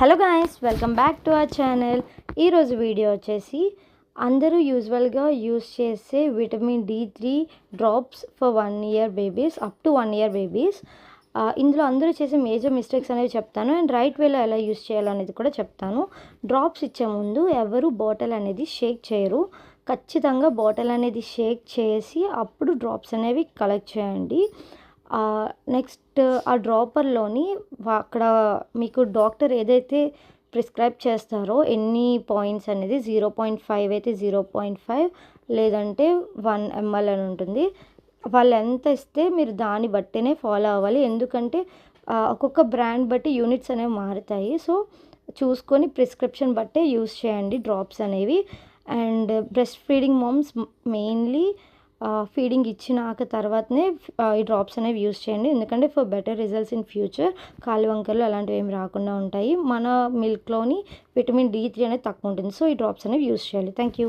Hello guys, welcome back to our channel. ఈరోజు video వచ్చేసి అందరూ యూజువల్గా యూస్ చేసే vitamin D3 drops for 1 year babies, up to 1 year babies. ఇందులో అందరూ చేసే మేజర్ మిస్టేక్స్ అనేవి చెప్తాను అండ్ రైట్ వేలో ఎలా యూస్ చేయాలనేది కూడా చెప్తాను. డ్రాప్స్ ఇచ్చే ముందు ఎవరు బాటిల్ అనేది షేక్ చేయరు. ఖచ్చితంగా బాటిల్ అనేది షేక్ చేసి అప్పుడు డ్రాప్స్ అనేవి కలెక్ట్ చేయండి. నెక్స్ట్ ఆ డ్రాపర్లోని అక్కడ మీకు డాక్టర్ ఏదైతే ప్రిస్క్రైబ్ చేస్తారో ఎన్ని పాయింట్స్ అనేది 0.5 అయితే 0.5 లేదంటే 1 ml అని ఉంటుంది. వాళ్ళు ఎంత ఇస్తే మీరు దాన్ని బట్టినే ఫాలో అవ్వాలి. ఎందుకంటే ఒక్కొక్క బ్రాండ్ బట్టి యూనిట్స్ అనేవి మారుతాయి. సో చూసుకొని ప్రిస్క్రిప్షన్ బట్టే యూస్ చేయండి డ్రాప్స్ అనేవి. And breast feeding moms mainly feeding ఇచ్చినాక తర్వాతనే ఈ డ్రాప్స్ అనేవి యూస్ చేయండి. ఎందుకంటే for better results in future కాలు వంకలు అలాంటివి ఏమి రాకుండా ఉంటాయి. మన మిల్క్లోని విటమిన్ D3 అనేది తక్కువ ఉంటుంది. సో ఈ డ్రాప్స్ అనేవి యూస్ చేయాలి. Thank you.